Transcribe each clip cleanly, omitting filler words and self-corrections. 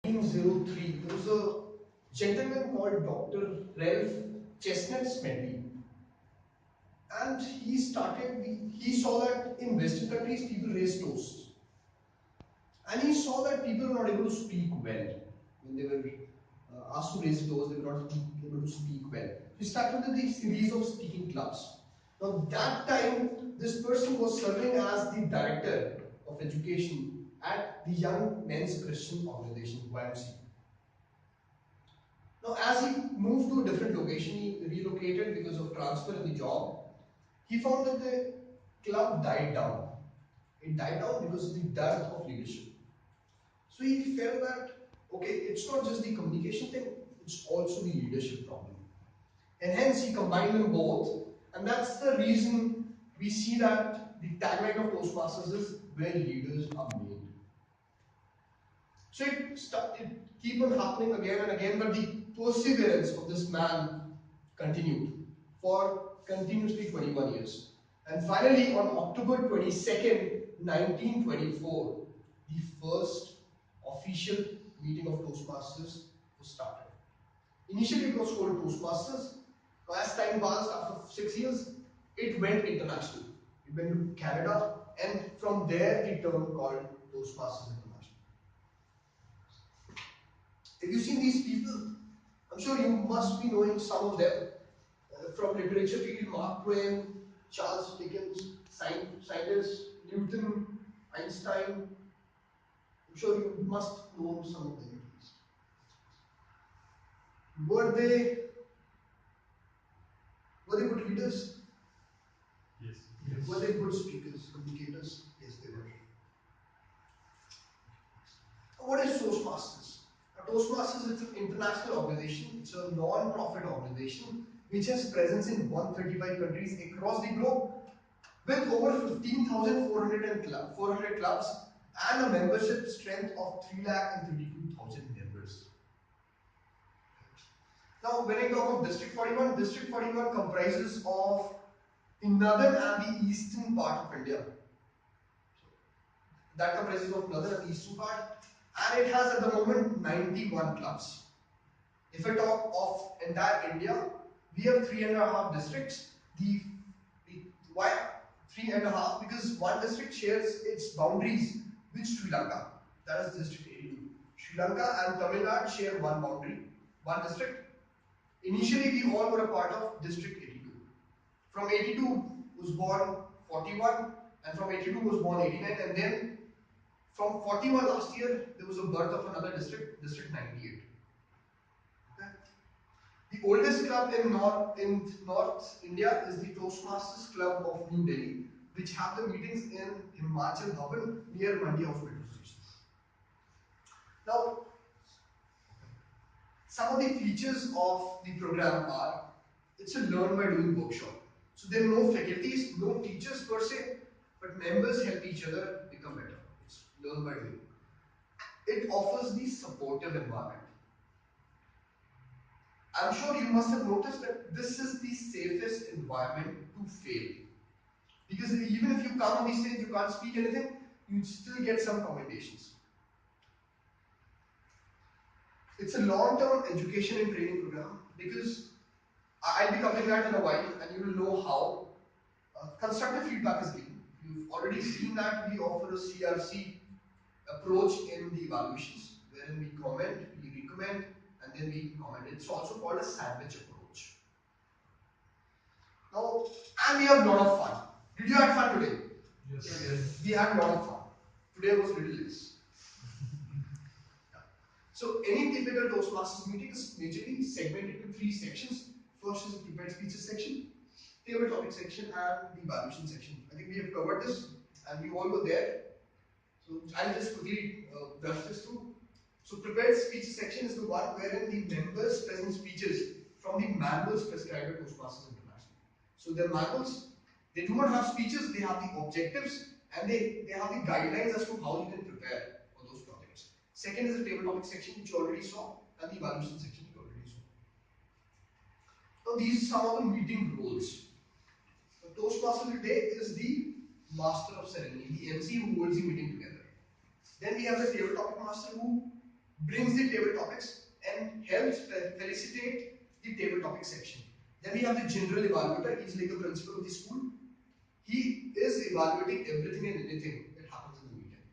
1903, there was a gentleman called Dr. Ralph Chestnut Smedley, and he saw that in Western countries people raise toasts, and he saw that people were not able to speak well when they were asked to raise a toast. They were not able to speak well. He started with a series of speaking clubs. Now that time, this person was serving as the director of education at the Young Men's Christian Organization (YMC). Now, as he moved to a different location, he relocated because of transfer in the job. He found that the club died down. It died down because of the dearth of leadership. So he felt that, okay, it's not just the communication thing, it's also the leadership problem. And hence he combined them both. And that's the reason we see that the tagline of Toastmasters is where leaders are made. So it keep on happening again and again, but the perseverance of this man continued for continuously 21 years. And finally, on October 22nd, 1924, the first official meeting of Toastmasters was started. Initially, it was called Toastmasters. As time passed, after 6 years, it went international. It went to Canada, and from there, the term called Toastmasters International. Have you seen these people? I'm sure you must be knowing some of them. From literature field, Mark Twain, Charles Dickens, scientists, Newton, Einstein. I'm sure you must know some of them. Were they good readers? Yes. Were they good speakers, communicators? Yes, they were. What is Toastmasters? Toastmasters is an international organization. It's a non-profit organization which has presence in 135 countries across the globe, with over 15,400 clubs and a membership strength of 3,32,000 members. Now, when I talk of District 41, District 41 comprises of the northern and the eastern part of India. That comprises of northern and eastern part, and it has at the moment 91 clubs. If I talk of entire India, we have 3.5 districts. Why 3.5? Because one district shares its boundaries with Sri Lanka. That is District 82. Sri Lanka and Tamil Nadu share one boundary, one district. Initially, we all were a part of District 82. From 82 was born 41, and from 82 was born 89, and then from 41 last year, there was a birth of another district, District 98. Okay. The oldest club in North India is the Toastmasters Club of New Delhi, which have the meetings in Himachal Bhavan near Mandi House metro station. Now, some of the features of the program are, it's a learn by doing workshop. So there are no faculties, no teachers per se, but members help each other become better. It's learn by doing. It offers the supportive environment. I'm sure you must have noticed that this is the safest environment to fail. Because even if you come on the stage, you can't speak anything, you still get some commendations. It's a long-term education and training program, because I'll be covering that in a while and you will know how constructive feedback is given. You've already seen that we offer a CRC approach in the evaluations, wherein we comment, we recommend, and then we comment. It's also called a sandwich approach. Now, and we have a lot of fun. Did you have fun today? Yes. We had a lot of fun. Today was little less. So any typical Toastmasters meeting is majorly segmented into 3 sections. First is the prepared speeches section, table topic section, and the evaluation section. I think we have covered this, and we all were there. So I'll just quickly brush this through. So prepared speeches section is the one wherein the members present speeches from the manuals prescribed by Toastmasters International. So their manuals, they do not have speeches, they have the objectives, and they have the guidelines as to how you can prepare for those projects. Second is the table topic section, which you already saw, and the evaluation section you already saw. Now these are some of the meeting roles. The Toastmaster today is the master of ceremony, the MC who holds the meeting together. Then we have the table topic master who brings the table topics and helps felicitate the table topic section. Then we have the general evaluator. He's like the principal of the school. He is evaluating everything and anything that happens in the meeting.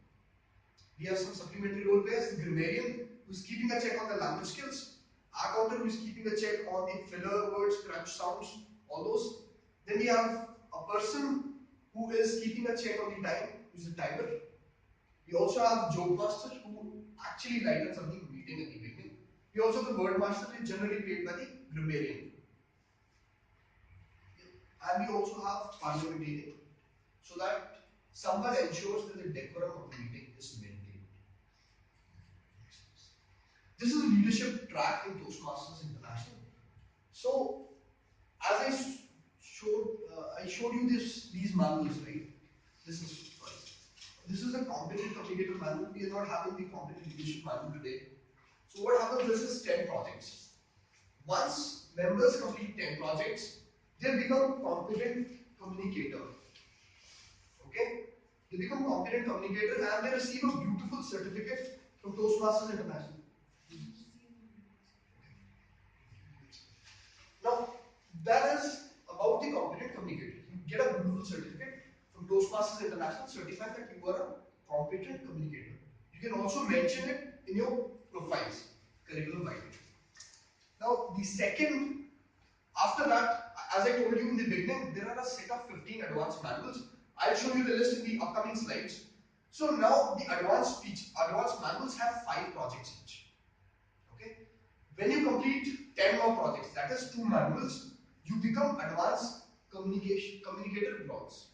We have some supplementary role players. The grammarian, who is keeping a check on the language skills. Accountant, who is keeping a check on the filler words, crunch sounds, all those. Then we have a person who is keeping a check on the time, who is a timer. We also have joke master, who actually lightens up the meeting at the beginning. We also have the word master, who is generally played by the grammarian. And we also have parliamentarian, so that someone ensures that the decorum of the meeting is maintained. This is a leadership track in Toastmasters International. So, as I showed you these manuals, right? This is a competent communicator manual. We are not having the competent leadership manual today. So what happens? This is 10 projects. Once members complete 10 projects, they become competent communicator. Okay? They become competent communicator and they receive a beautiful certificate from Toastmasters International. Now, that is about the competent communicator. You get a beautiful certificate from Toastmasters International certifying that you are a competent communicator. You can also mention it in your profiles, curriculum writing. Now, the second, after that, as I told you in the beginning, there are a set of 15 advanced manuals. I'll show you the list in the upcoming slides. So now the advanced manuals have 5 projects each. Okay? When you complete 10 more projects, that is 2 manuals, you become advanced communicator bronze.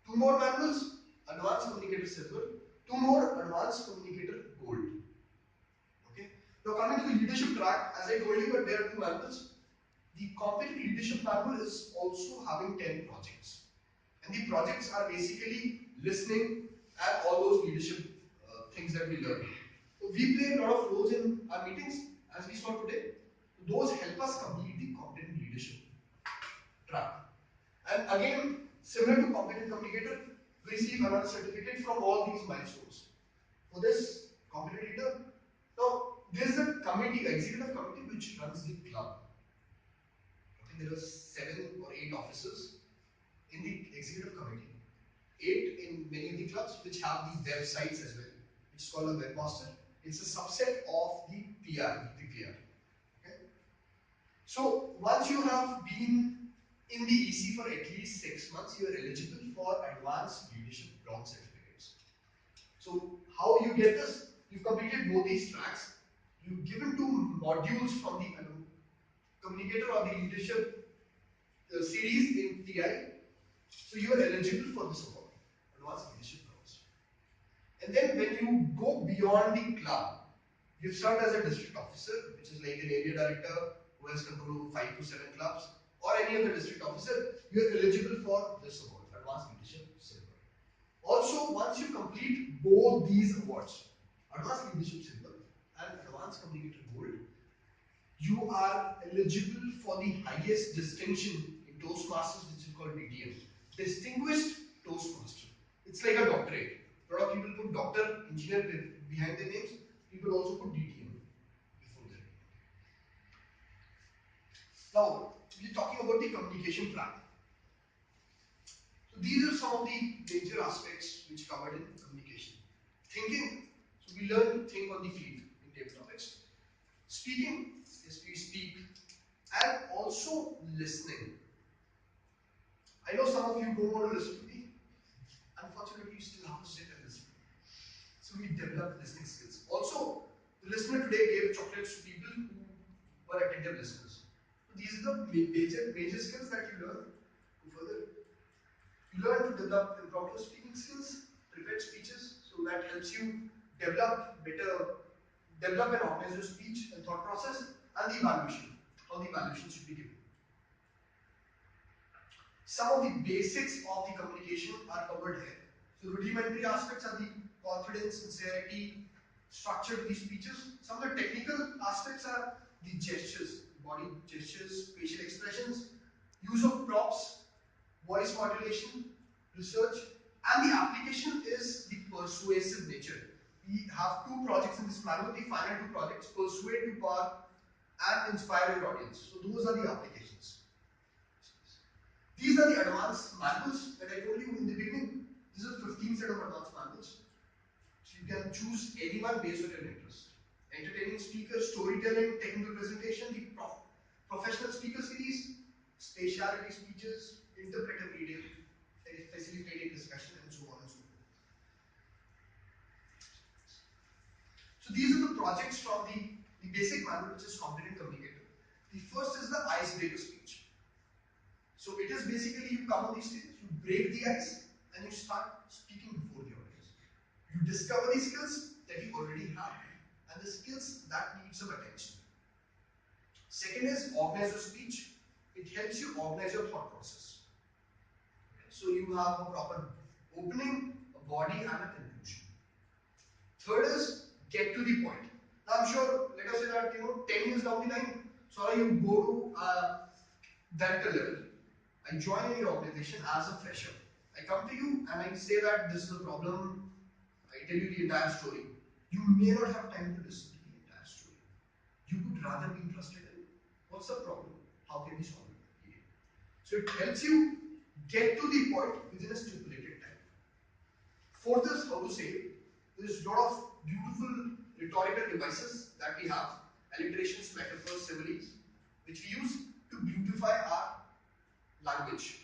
2 more manuals, advanced communicator silver. 2 more, advanced communicator gold. Okay? Now coming to the leadership track, as I told you that there are 2 manuals. The competent leadership manual is also having 10 projects. And the projects are basically listening and all those leadership things that we learn. So we play a lot of roles in our meetings, as we saw today. Those help us complete the competent leadership track. And again, similar to competent communicator, we receive another certificate from all these milestones. For this competent leader, now there is a committee, executive committee, which runs the club. Okay, there are 7 or 8 officers in the executive committee. 8 in many of the clubs, which have the websites as well, which is called a webmaster. It's a subset of the PR, the PR. Okay? So once you have been in the EC for at least 6 months, you are eligible for advanced leadership bronze certificates. So how you get this? You've completed both these tracks. You've given 2 modules from the communicator or the leadership series in TI. So you are eligible for this award, advanced leadership bronze. And then when you go beyond the club, you start as a district officer, which is like an area director who has control of 5 to 7 clubs, or any other district officer, you are eligible for this award, advanced leadership silver. Also, once you complete both these awards, advanced leadership silver and advanced communicator gold, you are eligible for the highest distinction in Toastmasters, which is called DTM, Distinguished Toastmaster. It's like a doctorate. A lot of people put doctor, engineer behind their names. People also put DTM before their name. Now, we're talking about the communication track. So these are some of the major aspects which covered in communication. Thinking. So we learn to think on the feet in table topics. Speaking is we speak, and also listening. I know some of you don't want to listen to me. Unfortunately, you still have to sit and listen. So we develop listening skills. Also, the listener today gave chocolates to people who were attentive listeners. So these are the major skills that you learn. Go further. You learn to develop impromptu speaking skills, prepared speeches, so that helps you develop and organize your speech and thought process, and the evaluation. How the evaluation should be given. Some of the basics of the communication are covered here. So rudimentary aspects are the confidence, sincerity, structure of these speeches. Some of the technical aspects are the gestures, body gestures, facial expressions, use of props, voice modulation, research, and the application is the persuasive nature. we have two projects in this manual, the final two projects, persuade, to power, and inspire your audience. So those are the applications. These are the advanced manuals that I told you in the beginning. This is 15 set of advanced manuals. So you can choose anyone based on your interest. Entertaining speaker, storytelling, technical presentation, the professional speaker series, specialty speeches, interpretive reading, facilitating discussion, and so on and so forth. So these are the projects from the basic manual, which is competent communicator. The first is the icebreaker speech. So it is basically you come on these stages, you break the ice, and you start speaking before the audience. You discover the skills that you already have and the skills that need some attention. Second is organize your speech. It helps you organize your thought process. So you have a proper opening, a body, and a conclusion. Third is get to the point. Now I'm sure, let us say that 10 years down the line, sorry, you go to director level. I join your organization as a fresher. I come to you and I say that this is a problem. I tell you the entire story. You may not have time to listen to the entire story. You would rather be interested in what's the problem? How can we solve it? So it helps you get to the point within a stipulated time. Fourth is how to say it. There's a lot of beautiful rhetorical devices that we have, alliterations, metaphors, similes, which we use to beautify our language.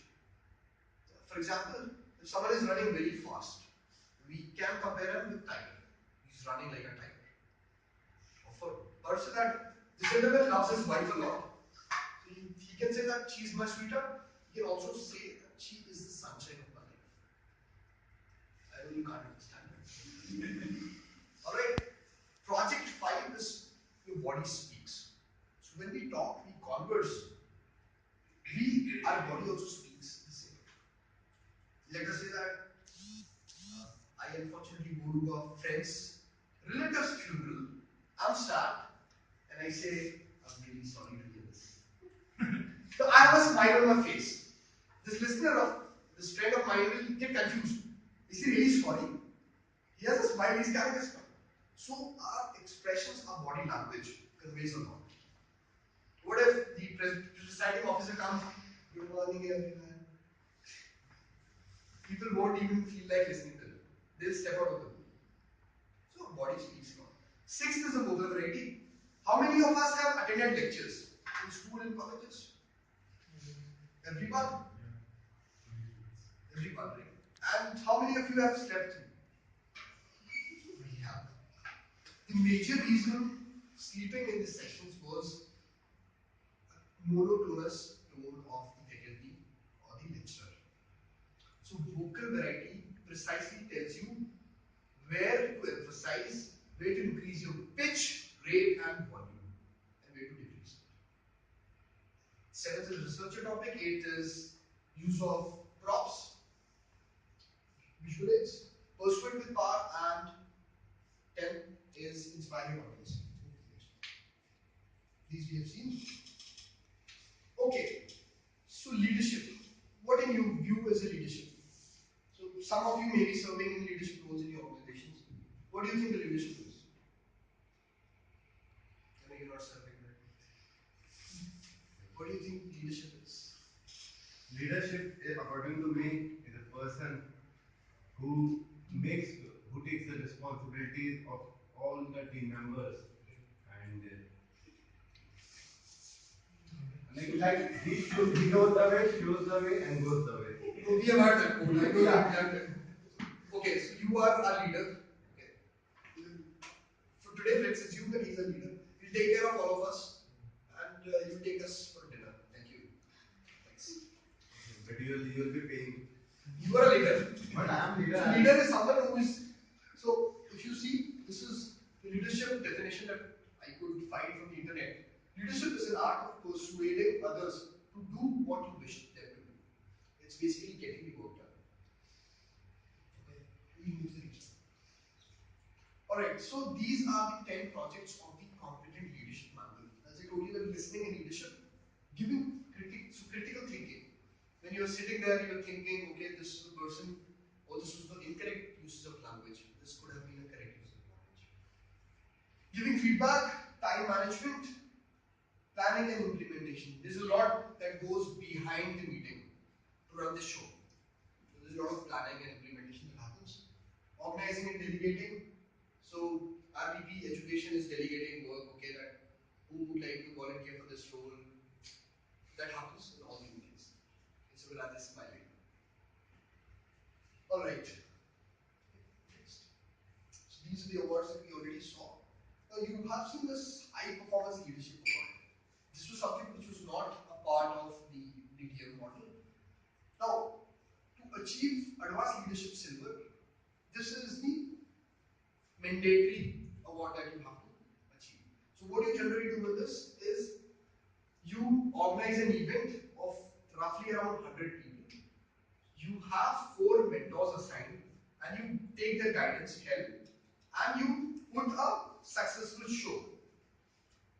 For example, if someone is running very fast, we can compare him with tiger. He's running like a tiger. Or for a person that this gentleman loves his wife a lot, so he can say that she is my sweetheart. He can also say that she is the sunshine of my life. I know you can't understand that. Alright. Project 5 is your body speaks. So when we talk, we converse, our body also speaks the same. Let us say that I unfortunately go to a friend's relative's funeral. I'm sad and I say, I'm really sorry to hear this. So I have a smile on my face. This listener of this friend of mine will get confused. Is he really sorry? He has a smile, he's carrying a smile. So our expressions, our body language conveys a lot. What if the presiding officer comes, good morning everyone. People won't even feel like listening to them. They'll step out of the room. So body speaks a lot. Sixth is a vocabulary. How many of us have attended lectures in school and colleges? Everyone? Everyone, right? And how many of you have slept through? We have. The major reason sleeping in the sessions was monotonous tone of the faculty or the lecturer. So vocal variety precisely tells you where to emphasize, where to increase your pitch, rate and volume, and where to decrease it. Seventh is researcher topic. Eighth is use of props, visual aids, persuade with power, and 10th is inspiring audience. These we have seen. Okay, so leadership. What in you view as a leadership? So some of you may be serving in leadership roles in your organizations. What do you think the leadership is? I know you're not serving that. What do you think leadership is? Leadership, according to me, is a person who who takes the responsibilities of all the team members, and he knows the way, shows the way, and goes the way. So we have heard that quote. I know that. Okay, so you are a leader. Okay. For today, let's assume that he's a leader. He'll take care of all of us, and you take us for dinner. Thank you. Thanks. But you'll be paying. You are a leader. But I am leader. So leader is someone who is. So if you see, this is the leadership definition that I could find from the internet. Leadership is an art of persuading others to do what you wish them to do. It's basically getting the work done. Okay. We move the next. Alright, so these are the 10 projects of the competent leadership manual. As I told you, that listening and leadership, giving critical thinking. When you're sitting there, you're thinking, okay, this is the person, or this was the incorrect usage of language. This could have been a correct use of Feedback, time management, planning and implementation. There's a lot that goes behind the meeting to run the show. So there's a lot of planning and implementation that happens. Organizing and delegating. So RPP education is delegating work, okay, that who would like to volunteer for this role. That happens in all the meetings. Okay, so we'll add this smiling. Alright. So these are the awards that we already saw. Now you have seen this high performance leadership award. This was something which was not a part of the DTM model. Now, to achieve advanced leadership silver, this is the mandatory award that you have to achieve. So what you generally do with this is you organize an event of roughly around 100 people. You have 4 mentors assigned and you take their guidance, help, and you put a successful show.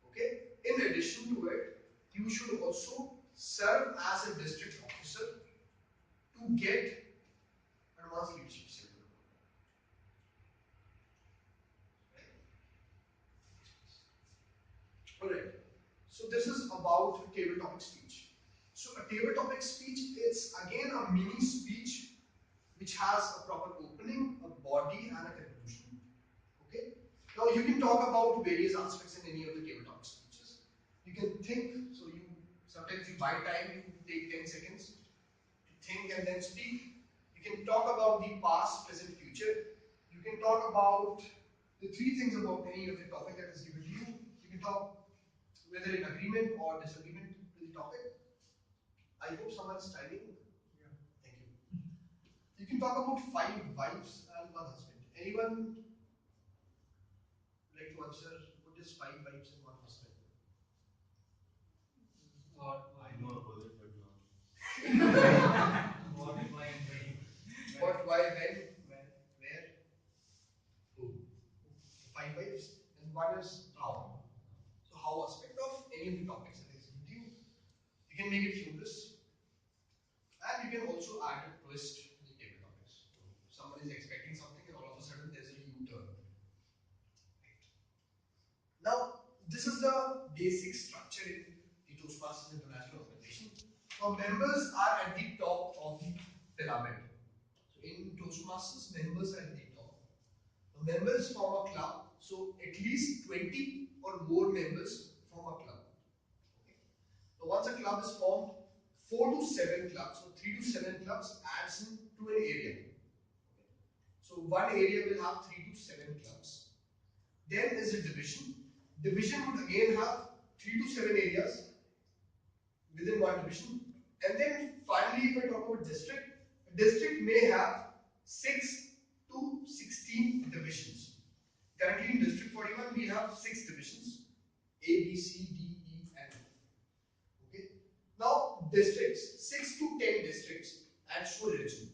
Okay? In addition to it, you should also serve as a district officer to get advanced leadership silver. Alright. So this is about table topic speech. So a table topic speech, it's again a mini speech which has a proper opening, a body, and a conclusion. Okay. Now you can talk about various aspects in any of the table topic speeches. You can think. So you sometimes you buy time. You take 10 seconds to think and then speak. You can talk about the past, present, future. You can talk about the 3 things about any of the topic that is given to you. You can talk whether in agreement or disagreement with the topic. I hope someone's typing. Yeah. Thank you. You can talk about 5 wives and 1 husband. Anyone like to answer what is 5 wives and 1 husband? I know about it, but no. What, why, and when? What, why, when, where, who? 5 wives and 1 is how. So how aspect of any of the topics that is given to you. You can make it humorous. And you can also add a twist to the table topics. So someone is expecting something and all of a sudden there's a U-turn. Right. Now, this is the basic structure in the Toastmasters International Organization. Now, members are at the top of the pyramid. So in Toastmasters, members are at the top. The members form a club. So at least 20 or more members form a club. Okay. Now, once a club is formed, 4 to 7 clubs, so 3 to 7 clubs adds into an area. Okay. So one area will have 3 to 7 clubs. Then is a division. Division would again have 3 to 7 areas within one division. And then finally, if I talk about district, a district may have 6 to 16 divisions. Currently in District 41, we have 6 divisions: A, B, C, D, E, and F. Okay. Now, districts, 6 to 10 districts adds to a region.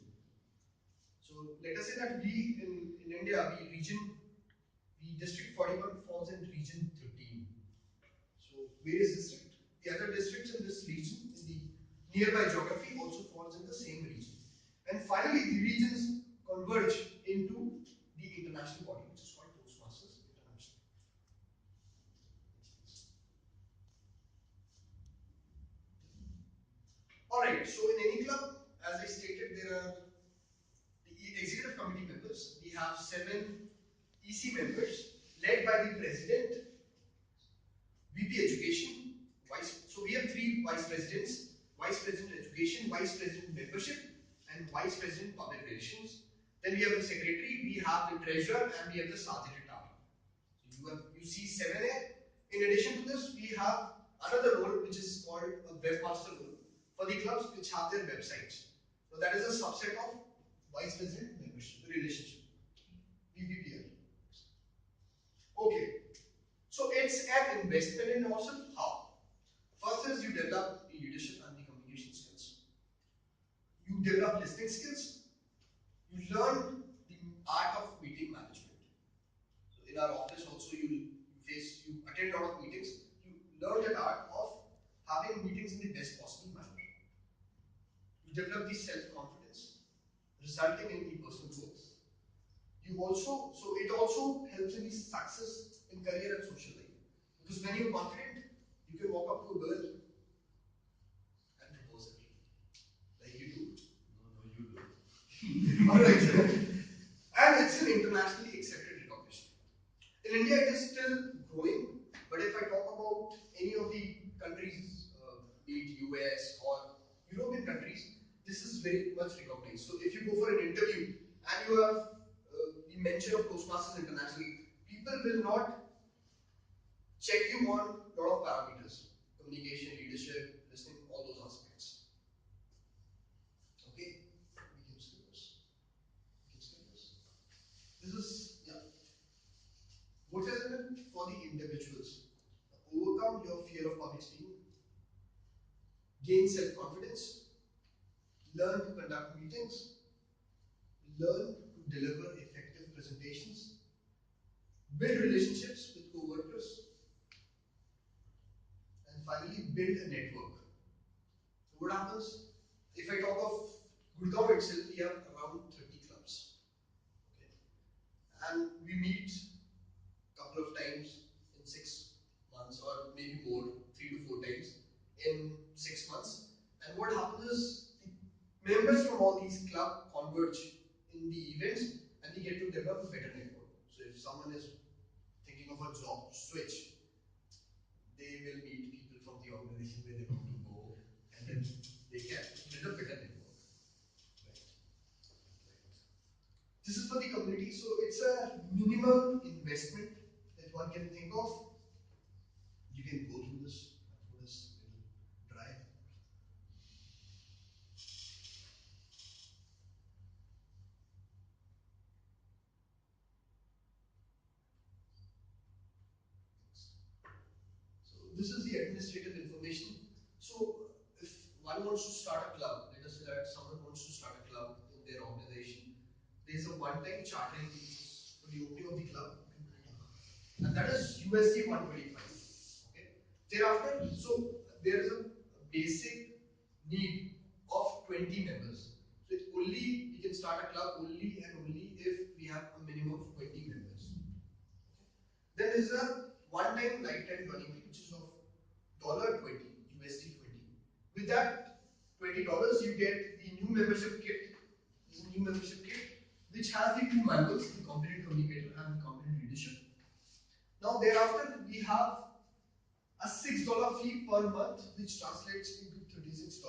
So let us say that we in India, we District 41 falls in region 13. So various districts, the other districts in this region, in the nearby geography, also falls in the same region. And finally, the regions converge into the international body, which is called Toastmasters International. Alright, so in any club, as I stated, there are the executive committee members. We have 7 EC members led by the president, VP Education, so we have 3 vice presidents: Vice President Education, Vice President Membership, and Vice President Public Relations. Then we have the secretary, we have the treasurer, and we have the sergeant at arms. So you see 7 here. In addition to this, we have another role which is called a webmaster role for the clubs which have their websites. So that is a subset of Vice President Membership relationship, VPPR. Okay. So it's an investment in yourself. How? First is you develop the leadership and the communication skills. You develop listening skills. You learn the art of meeting management. So in our office also you attend a lot of meetings. You learn that art of having meetings in the best possible manner. You develop the self-confidence, resulting in the personal growth. So it also helps in the success in in career and social life. Because when you're confident, you can walk up to a girl and propose her. Like you do. No, you do. Alright. And it's an internationally accepted recognition. In India, it is still growing, but if I talk about any of the countries, be it US or European countries, this is very much recognized. So if you go for an interview and you have the mention of Toastmasters internationally, people will not check you on a lot of parameters: communication, leadership, listening, all those aspects. Okay, we can skip this. We can skip this. This is, yeah. What is it for the individuals? Overcome your fear of public speaking, gain self-confidence, learn to conduct meetings, learn to deliver effective presentations, build relationships with co-workers, and finally build a network. So what happens? If I talk of Gurgaon itself, we have around 30 clubs. Okay. And we meet a couple of times in 6 months, or maybe more, 3 to 4 times in 6 months. And what happens is the members from all these clubs converge in the events and we get to develop a better network. So if someone is thinking of a job switch, they will meet people from the organization where they want to go, and then they can build a better network. Right. This is for the community, so it's a minimal investment that one can think of. You can go through this. Through this little drive. So this is the administrative information. So if one wants to start a club, let us say that someone wants to start a club in their organization, there's a one-time chartering fee for the opening of the club, and that is USD 125. Okay. Thereafter, so there is a basic need of 20 members. So it's only we can start a club only and only if we have a minimum of 20 members. Then there is a one-time lifetime joining fee, which is of $20, USD 20. With that $20, you get the new membership kit. This is a new membership kit which has the two manuals, the competent communicator and the competent leadership. Now thereafter we have a $6 fee per month, which translates into $36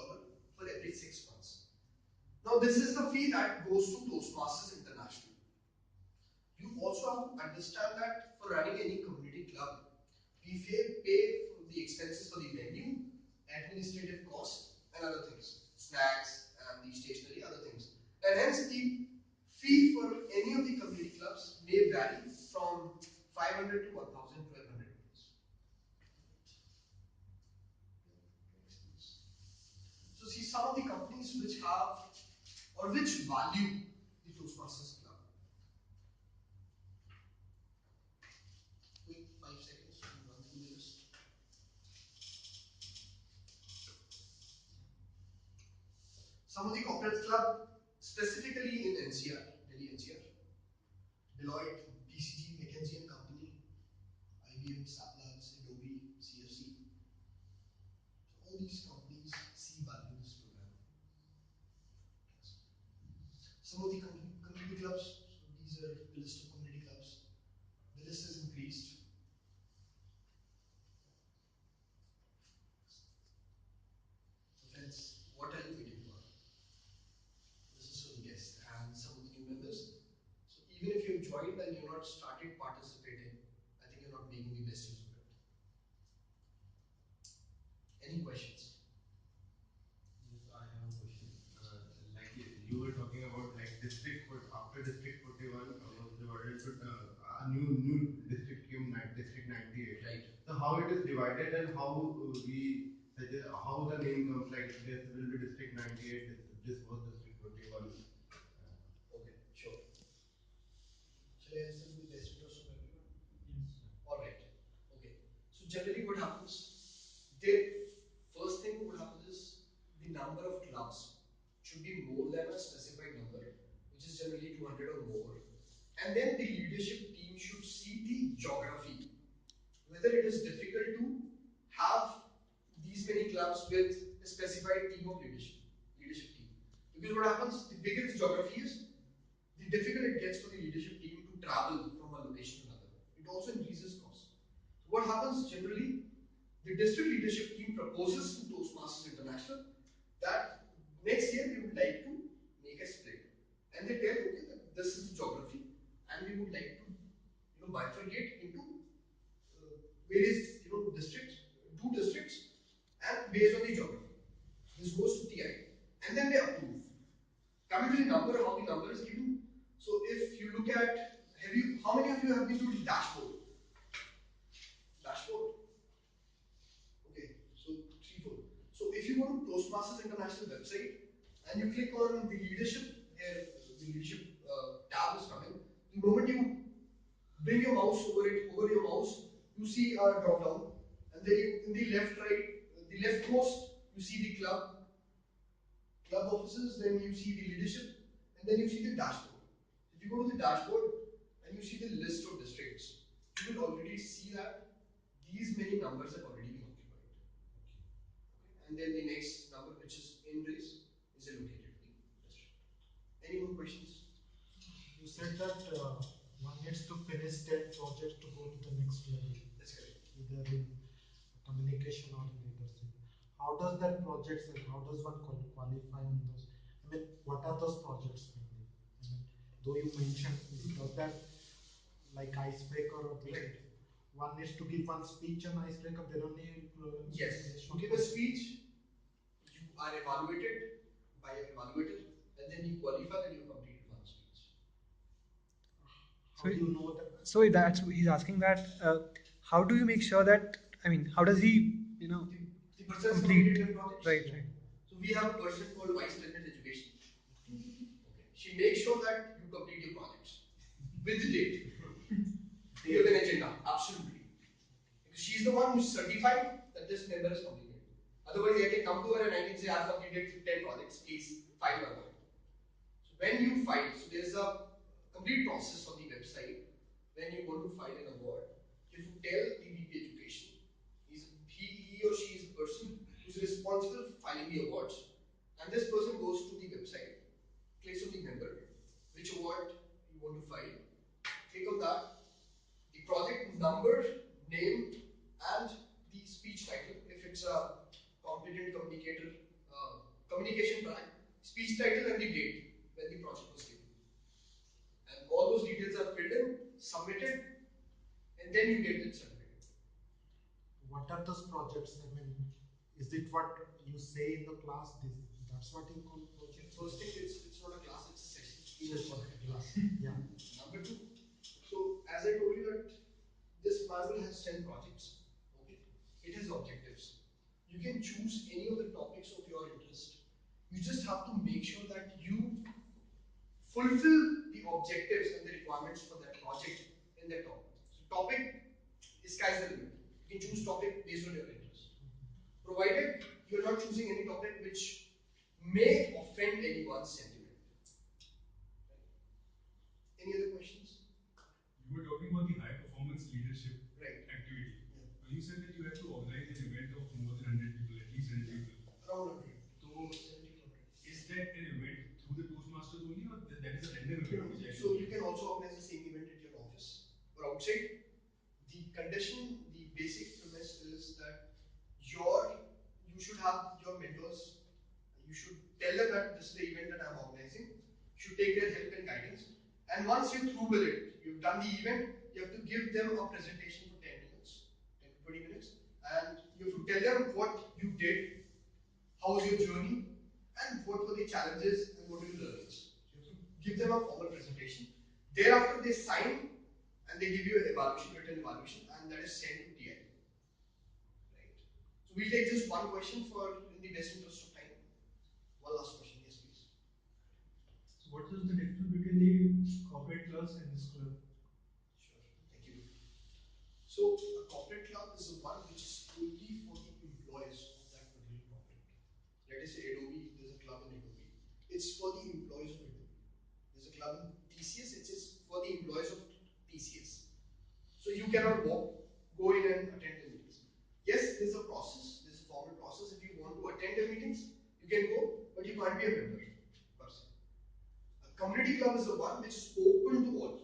for every 6 months. Now this is the fee that goes to Toastmasters International. You also have to understand that for running any community club, we pay for the expenses for the venue, administrative costs, and other things, snacks and the stationery, other things. And hence the fee for any of the community clubs may vary from 500 to 1,200 rupees. So see some of the companies which have or which value the Toastmasters Club. Quick 5 seconds to run through the list. Some of the corporate club, specifically in NCR, Delhi NCR, Deloitte, BCG, McKinsey and Company, IBM, Saplabs, Adobe, CFC. So all these companies see value in this program. Some of the community clubs, so these are the list of community clubs. The list has increased. So friends, what are you waiting for? This is for the guests and some of the new members. So even if you've joined and you're not started participating, I think you're not making the best use of it. Any questions? Yes, I have a question. Like you were talking about like district, but after district 41 was divided to a new district came district 98. Right. So how it is divided and how we suggest how the name comes, like this will be district 98. This was district 41. Okay, sure. Shall I answer the best interest of everyone? Yes, sir. Alright. Okay. So generally what happens, the first thing what happens is the number of clubs should be more than a specified number, which is generally 200 or more. And then the leadership team should see the geography. it is difficult to have these many clubs with a specified team of leadership team. Because what happens, the bigger the geography is, the difficult it gets for the leadership team to travel from one location to another. It also increases cost. So what happens generally, the district leadership team proposes to Toastmasters International that next year we would like to make a split. And they tell, okay, that this is the geography, and we would like to bifurcate into various districts, two districts, and based on the geography. This goes to TI, and then they approve. Coming to the number, how the number is given. So if you look at, how many of you have been to the dashboard? Dashboard. Okay, so three, four. So if you go to Toastmasters International website and you click on the leadership, here the leadership tab is coming. The moment you bring your mouse over your mouse, you see a drop down, and then in the left, right, the leftmost, you see the club offices, then you see the leadership, and then you see the dashboard. If you go to the dashboard and you see the list of districts, you will already see that these many numbers have already been occupied. Okay. And then the next number, which is in race, is allocated to the district. Any more questions? You said that one needs to finish 10 projects to go to the next level. That's correct. Either in communication or in leadership. How does that project say? How does one qualify on those? I mean, what are those projects mainly? I mean, though you mentioned, does that like icebreaker or Right. one needs to give one speech on icebreaker, then only Yes. To give a speech, you are evaluated by an evaluator, and then you qualify and you completed one speech. how do you know that? So that's he's asking that how do you make sure that I mean how does he The person complete completed the project. right. So we have a person called Vice President Education. Okay. She makes sure that you complete your projects with the date. You have an agenda, absolutely. Because she's the one who's certified that this member is completed. Otherwise, I can come to her and I can say, I've completed 10 projects, please file my award. So when you file, so there's a complete process on the website. When you want to file an award, you have to tell the VP Education. He or she is the person who's responsible for filing the awards. And this person goes to the website, clicks on the member, which award you want to file, click on that, the project number, name, and the speech title. If it's a competent communicator, communication track, speech title and the date when the project was given. And all those details are filled in, submitted, and then you get it certificate. What are those projects? I mean, is it what you say in the class? That's what you call project? First thing, it's not a class, it's a session. It's a class. Yeah. Number two, so as I told you that this manual has 10 projects. Okay. It has objectives. You can choose any of the topics of your interest. You just have to make sure that you fulfill the objectives and the requirements for that project in that topic. So topic is sky's the limit. You can choose topic based on your interest. Provided you are not choosing any topic which may offend anyone's sentiment. Right? Any other questions? You were talking about the high performance leadership Right. activity. Yeah. You said that you have to organize an event of more than 100 people, at least 100 people. Around 100. So, 70 to 100. is that an event through the Toastmasters only, or that is a random event? Which I So you can also organize the same event at your office or outside. The condition, the basic premise is that you should have your mentors. You should tell them that this is the event that I'm organizing. You should take their help and guidance. And once you're through with it, you've done the event, you have to give them a presentation for 10 minutes, 10 to 20 minutes, and you have to tell them what you did, how was your journey, and what were the challenges and what were the learnings. So you have to give them a formal presentation. Thereafter, they sign and they give you an evaluation, written evaluation, and that is sent to TI. Right. So we'll take just one question for in the best interest of time. One last question, yes, please. So, what is the difference between the corporate clubs and this club? Sure, thank you. So a corporate club is the one which is only for the employees of that particular corporate. Let us say Adobe, there's a club in Adobe. It's for the employees of Adobe. There's a club in TCS, it is for the employees of TCS. So you cannot walk, go in and attend the meetings. Yes, there's a process, there's a formal process. If you want to attend the meetings, you can go, but you can't be a member per se. A community club is the one which is open to all.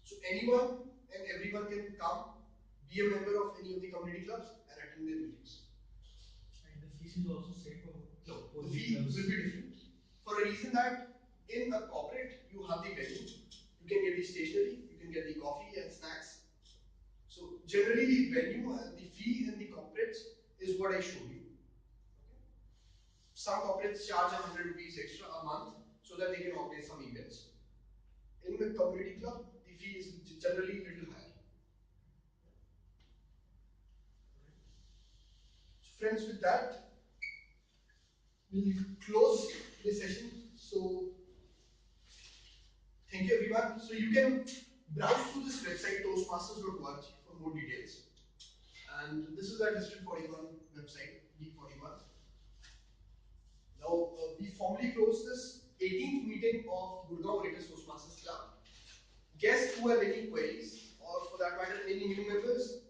So anyone and everyone can come, be a member of any of the community clubs and attend their meetings. And the fees is also same for No, both the fee will clubs. be different. For a reason that in a corporate, you have the venue, you can get the stationery, you can get the coffee and snacks. So generally the venue and the fee in the corporates is what I showed you. Okay? Some corporates charge 100 rupees extra a month so that they can organize some events. In the community club, the fee is generally little higher. So friends, with that, we'll close this session. So thank you everyone. So you can browse through this website toastmasters.org for more details. And this is our District 41 website, D41. Now we formally close this 18th meeting of Gurgaon Writers Toastmasters Club. Guests who have any queries or for that matter any new members